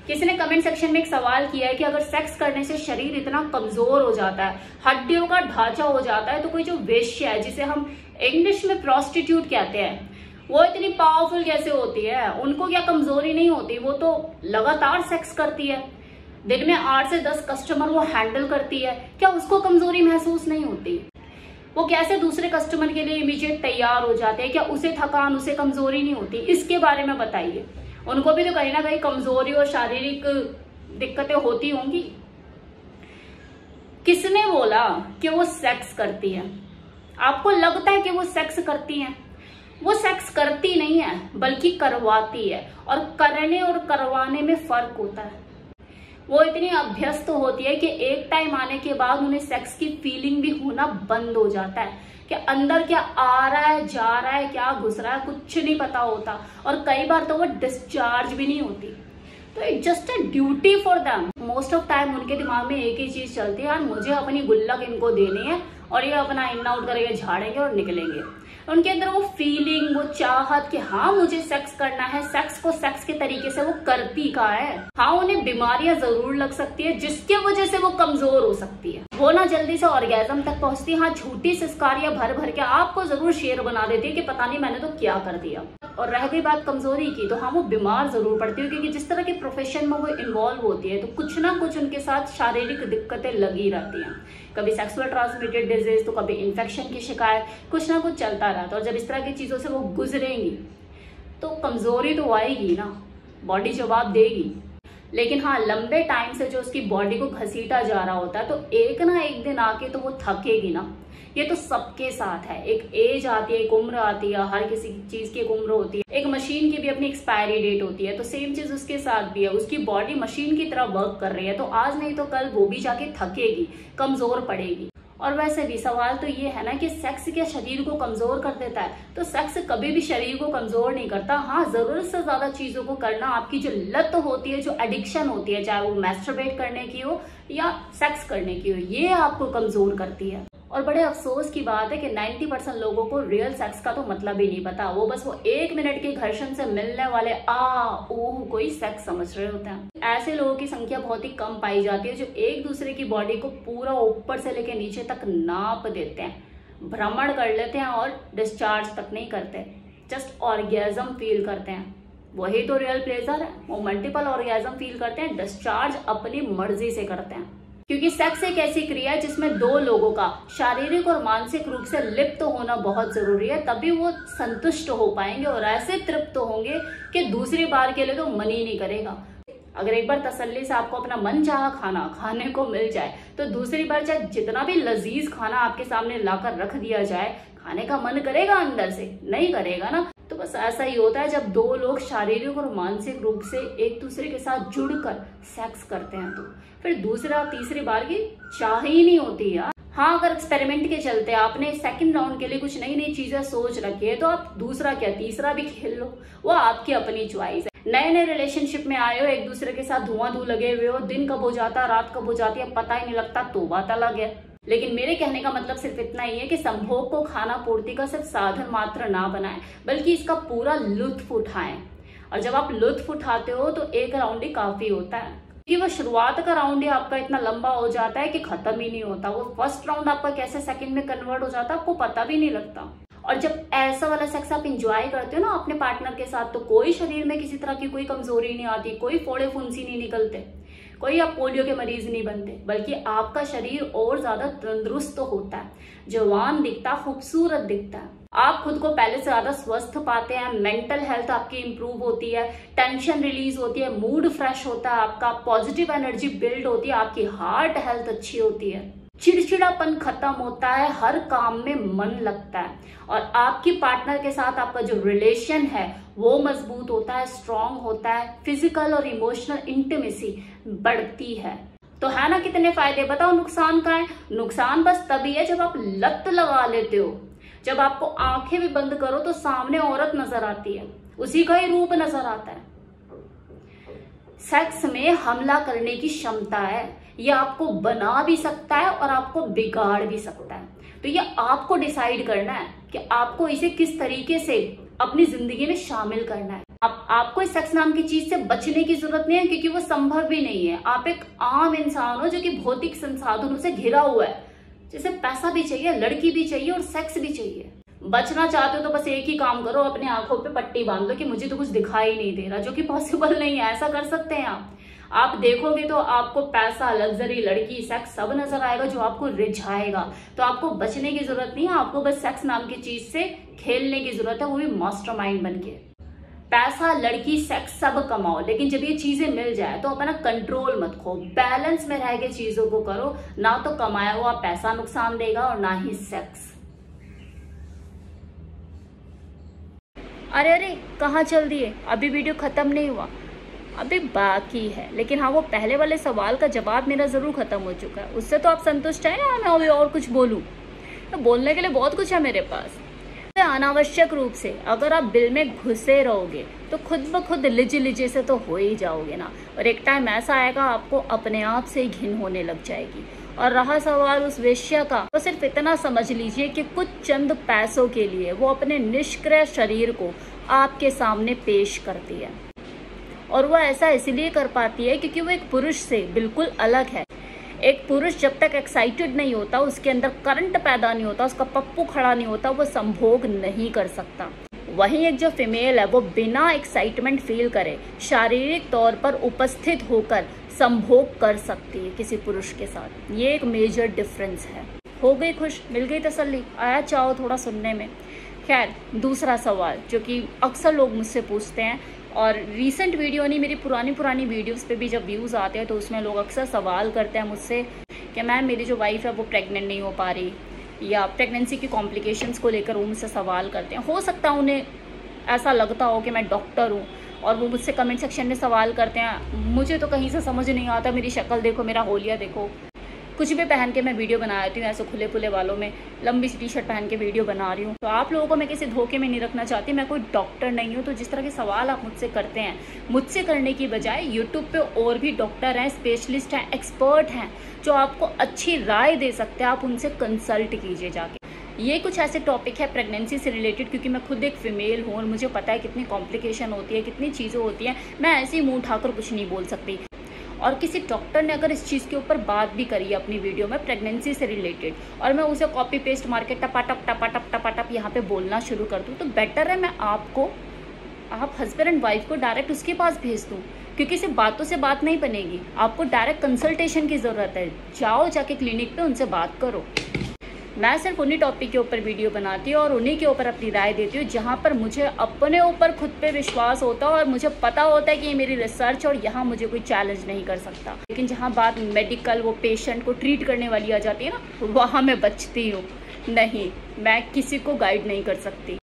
किसी ने comment section में एक सवाल किया है कि अगर सेक्स करने से शरीर इतना कमजोर हो जाता है, हड्डियों का ढांचा हो जाता है, तो कोई जो वेश्या है, जिसे हम इंग्लिश में प्रोस्टिट्यूट कहते हैं, वो इतनी पावरफुल कैसे होती है? उनको क्या कमजोरी नहीं होती? वो तो लगातार सेक्स करती है, दिन में 8 से 10 कस्टमर वो हैंडल करती है, क्या उसको कमजोरी महसूस नहीं होती? वो कैसे दूसरे कस्टमर के लिए इमीडिएट तैयार हो जाते हैं? क्या उसे थकान, उसे कमजोरी नहीं होती? इसके बारे में बताइए। उनको भी तो कहीं ना कहीं कमजोरी और शारीरिक दिक्कतें होती होंगी। किसने बोला कि वो सेक्स करती है? आपको लगता है कि वो सेक्स करती हैं? वो सेक्स करती नहीं है, बल्कि करवाती है। और करने और करवाने में फर्क होता है। वो इतनी अभ्यस्त होती है कि एक टाइम आने के बाद उन्हें सेक्स की फीलिंग भी होना बंद हो जाता है कि अंदर क्या आ रहा है, जा रहा है, क्या घुस रहा है, कुछ नहीं पता होता। और कई बार तो वो डिस्चार्ज भी नहीं होती। तो it's just a duty for them. Most of time उनके दिमाग में एक ही चीज चलती है, यार मुझे अपनी गुल्लक इनको देनी है और ये अपना इन आउट करके झाड़ेंगे और निकलेंगे। उनके अंदर वो फीलिंग, वो चाहत कि हाँ मुझे सेक्स करना है, सेक्स को सेक्स के तरीके से वो करती का है। हाँ, उन्हें बीमारियां जरूर लग सकती है जिसके वजह से वो कमजोर हो सकती है। वो ना जल्दी से ऑर्गेजम तक पहुंचती है। हाँ, झूठी सिस्कारियां भर भर के आपको जरूर शेर बना देती है कि पता नहीं मैंने तो क्या कर दिया। और रह गई बात कमजोरी की, तो हाँ वो बीमार जरूर पड़ती है, क्योंकि जिस तरह के प्रोफेशन में वो इन्वॉल्व होती है तो कुछ ना कुछ उनके साथ शारीरिक दिक्कतें लगी रहती हैं। कभी सेक्सुअल ट्रांसमिटेड डिजीज, तो कभी इन्फेक्शन की शिकायत, कुछ ना कुछ चलता रहता है। और जब इस तरह की चीजों से वो गुजरेंगी तो कमजोरी तो आएगी ना, बॉडी जवाब देगी। लेकिन हाँ, लंबे टाइम से जो उसकी बॉडी को घसीटा जा रहा होता है, तो एक ना एक दिन आके तो वो थकेगी ना। ये तो सबके साथ है। एक एज आती है, एक उम्र आती है, हर किसी चीज की एक उम्र होती है। एक मशीन की भी अपनी एक्सपायरी डेट होती है, तो सेम चीज उसके साथ भी है। उसकी बॉडी मशीन की तरह वर्क कर रही है, तो आज नहीं तो कल वो भी जाके थकेगी, कमजोर पड़ेगी। और वैसे भी सवाल तो ये है ना कि सेक्स क्या शरीर को कमजोर कर देता है? तो सेक्स कभी भी शरीर को कमजोर नहीं करता। हाँ, जरूरत से ज्यादा चीजों को करना, आपकी जो लत होती है, जो एडिक्शन होती है, चाहे वो मैस्टरबेट करने की हो या सेक्स करने की हो, ये आपको कमजोर करती है। और बड़े अफसोस की बात है कि 90% लोगों को रियल सेक्स का तो मतलब ही नहीं पता। वो बस वो 1 मिनट के घर्षण से मिलने वाले कोई सेक्स समझ रहे होते हैं। ऐसे लोगों की संख्या बहुत ही कम पाई जाती है जो एक दूसरे की बॉडी को पूरा ऊपर से लेकर नीचे तक नाप देते हैं, भ्रमण कर लेते हैं और डिस्चार्ज तक नहीं करते, जस्ट ऑर्गेजम फील करते हैं। वही तो रियल प्लेजर है। वो मल्टीपल ऑर्गेजम फील करते हैं, डिस्चार्ज अपनी मर्जी से करते हैं। क्योंकि सेक्स एक ऐसी क्रिया है जिसमें 2 लोगों का शारीरिक और मानसिक रूप से लिप्त होना बहुत जरूरी है, तभी वो संतुष्ट हो पाएंगे और ऐसे तृप्त होंगे कि दूसरी बार के लिए तो मन ही नहीं करेगा। अगर एक बार तसल्ली से आपको अपना मन चाहा खाना खाने को मिल जाए, तो दूसरी बार चाहे जितना भी लजीज खाना आपके सामने लाकर रख दिया जाए, खाने का मन करेगा? अंदर से नहीं करेगा ना। तो बस ऐसा ही होता है जब 2 लोग शारीरिक और मानसिक रूप से एक दूसरे के साथ जुड़कर सेक्स करते हैं, तो फिर दूसरा तीसरी बार की चाह ही नहीं होती यार। हाँ, अगर एक्सपेरिमेंट के चलते आपने सेकंड राउंड के लिए कुछ नई नई चीजें सोच रखी है, तो आप दूसरा क्या तीसरा भी खेल लो, वो आपकी अपनी चॉइस है। नए नए रिलेशनशिप में आए हो, एक दूसरे के साथ धुआं लगे हुए हो, दिन कब हो जाता, रात कब हो जाती है पता ही नहीं लगता, तौबा तौबा है। लेकिन मेरे कहने का मतलब सिर्फ इतना ही है कि संभोग को खाना पूर्ति का सिर्फ साधन मात्र ना बनाएं, बल्कि इसका पूरा लुत्फ उठाएं। और जब आप लुत्फ उठाते हो तो एक राउंड ही काफी होता है, कि वो शुरुआत का राउंड ही आपका इतना लंबा हो जाता है कि खत्म ही नहीं होता। वो फर्स्ट राउंड आपका कैसे सेकंड में कन्वर्ट हो जाता है आपको पता भी नहीं लगता। और जब ऐसा वाला सेक्स आप इंजॉय करते हो ना अपने पार्टनर के साथ, तो कोई शरीर में किसी तरह की कोई कमजोरी नहीं आती, कोई फोड़े फुंसी नहीं निकलते, कोई आप पोलियो के मरीज नहीं बनते, बल्कि आपका शरीर और ज्यादा तंदुरुस्त होता है, जवान दिखता, खूबसूरत दिखता है। आप खुद को पहले से ज्यादा स्वस्थ पाते हैं, मेंटल हेल्थ आपकी इंप्रूव होती है, टेंशन रिलीज होती है, मूड फ्रेश होता है आपका, पॉजिटिव एनर्जी बिल्ड होती है, आपकी हार्ट हेल्थ अच्छी होती है, चिड़चिड़ापन खत्म होता है, हर काम में मन लगता है, और आपकी पार्टनर के साथ आपका जो रिलेशन है वो मजबूत होता है, स्ट्रांग होता है, फिजिकल और इमोशनल इंटीमेसी बढ़ती है। तो है ना कितने फायदे? बताओ नुकसान का है? नुकसान बस तभी है जब आप लत लगा लेते हो, जब आपको आंखें भी बंद करो तो सामने औरत नजर आती है, उसी का ही रूप नजर आता है। सेक्स में हमला करने की क्षमता है, ये आपको बना भी सकता है और आपको बिगाड़ भी सकता है। तो ये आपको डिसाइड करना है कि आपको इसे किस तरीके से अपनी जिंदगी में शामिल करना है। आपको इस सेक्स नाम की चीज से बचने की जरूरत नहीं है, क्योंकि वो संभव भी नहीं है। आप एक आम इंसान हो जो कि भौतिक संसाधनों से घिरा हुआ है, जैसे पैसा भी चाहिए, लड़की भी चाहिए और सेक्स भी चाहिए। बचना चाहते हो तो बस एक ही काम करो, अपने आंखों पे पट्टी बांध लो कि मुझे तो कुछ दिखाई नहीं दे रहा, जो कि पॉसिबल नहीं है। ऐसा कर सकते हैं आप देखोगे तो आपको पैसा, लग्जरी, लड़की, सेक्स सब नजर आएगा जो आपको रिझाएगा। तो आपको बचने की जरूरत नहीं है, आपको बस सेक्स नाम की चीज से खेलने की जरूरत है, वो भी मास्टरमाइंड बनके। पैसा, लड़की, सेक्स सब कमाओ, लेकिन जब ये चीजें मिल जाए तो अपना कंट्रोल मत खो, बैलेंस में रह के चीजों को करो। ना तो कमाया हुआ पैसा नुकसान देगा और ना ही सेक्स। अरे कहाँ चल दिए, अभी वीडियो खत्म नहीं हुआ, अभी बाकी है। लेकिन हाँ, वो पहले वाले सवाल का जवाब मेरा जरूर खत्म हो चुका है। उससे तो आप संतुष्ट हैं या मैं अभी और कुछ बोलूं? तो बोलने के लिए बहुत कुछ है मेरे पास। अनावश्यक रूप से अगर आप बिल में घुसे रहोगे तो खुद ब खुद लिजे से तो हो ही जाओगे ना। और एक टाइम ऐसा आएगा आपको अपने आप से ही घिन होने लग जाएगी। और रहा सवाल उस वेश्या का, तो सिर्फ इतना समझ लीजिए कि कुछ चंद पैसों के लिए वो अपने निष्क्रिय शरीर को आपके सामने पेश करती है। और वो ऐसा इसलिए कर पाती है क्योंकि वो एक पुरुष से बिल्कुल अलग है। एक पुरुष जब तक एक्साइटेड नहीं होता, उसके अंदर करंट पैदा नहीं होता, उसका पप्पू खड़ा नहीं होता, वो संभोग नहीं कर सकता। वहीं एक जो फीमेल है वो बिना एक्साइटमेंट फील करे शारीरिक तौर पर उपस्थित होकर संभोग कर सकती है किसी पुरुष के साथ। ये एक मेजर डिफरेंस है। हो गई खुश, मिल गई तसल्ली, आया चाहो थोड़ा सुनने में। खैर, दूसरा सवाल जो कि अक्सर लोग मुझसे पूछते हैं, और रीसेंट वीडियो नहीं, मेरी पुरानी वीडियोस पे भी जब व्यूज़ आते हैं तो उसमें लोग अक्सर सवाल करते हैं मुझसे कि मैम मेरी जो वाइफ है वो प्रेग्नेंट नहीं हो पा रही, या प्रेगनेंसी की कॉम्प्लिकेशंस को लेकर वो मुझसे सवाल करते हैं। हो सकता है उन्हें ऐसा लगता हो कि मैं डॉक्टर हूँ और वो मुझसे कमेंट सेक्शन में सवाल करते हैं। मुझे तो कहीं से समझ नहीं आता, मेरी शक्ल देखो, मेरा होलिया देखो, कुछ भी पहन के मैं वीडियो बना रही हूँ, ऐसे खुले खुले वालों में लंबी सी टी-शर्ट पहन के वीडियो बना रही हूँ। तो आप लोगों को मैं किसी धोखे में नहीं रखना चाहती, मैं कोई डॉक्टर नहीं हूँ। तो जिस तरह के सवाल आप मुझसे करते हैं, मुझसे करने की बजाय यूट्यूब पे और भी डॉक्टर हैं, स्पेशलिस्ट हैं, एक्सपर्ट हैं जो आपको अच्छी राय दे सकते हैं। आप उनसे कंसल्ट कीजिए जाके। ये कुछ ऐसे टॉपिक है प्रेगनेंसी से रिलेटेड, क्योंकि मैं खुद एक फीमेल हूँ और मुझे पता है कितनी कॉम्प्लिकेशन होती है, कितनी चीज़ें होती हैं। मैं ऐसे ही मुँह उठाकर कुछ नहीं बोल सकती। और किसी डॉक्टर ने अगर इस चीज़ के ऊपर बात भी करी है अपनी वीडियो में प्रेगनेंसी से रिलेटेड, और मैं उसे कॉपी पेस्ट मार के टपाटप यहाँ पे बोलना शुरू कर दूँ, तो बेटर है मैं आप हस्बैंड एंड वाइफ को डायरेक्ट उसके पास भेज दूँ, क्योंकि सिर्फ बातों से बात नहीं बनेगी। आपको डायरेक्ट कंसल्टेशन की ज़रूरत है। जाओ जाके क्लिनिक पे उनसे बात करो। मैं सिर्फ उन्हीं टॉपिक के ऊपर वीडियो बनाती हूँ और उन्हीं के ऊपर अपनी राय देती हूँ जहाँ पर मुझे अपने ऊपर खुद पे विश्वास होता है और मुझे पता होता है कि ये मेरी रिसर्च और यहाँ मुझे कोई चैलेंज नहीं कर सकता। लेकिन जहाँ बात मेडिकल, वो पेशेंट को ट्रीट करने वाली आ जाती है ना, वहाँ मैं बचती हूँ। नहीं, मैं किसी को गाइड नहीं कर सकती।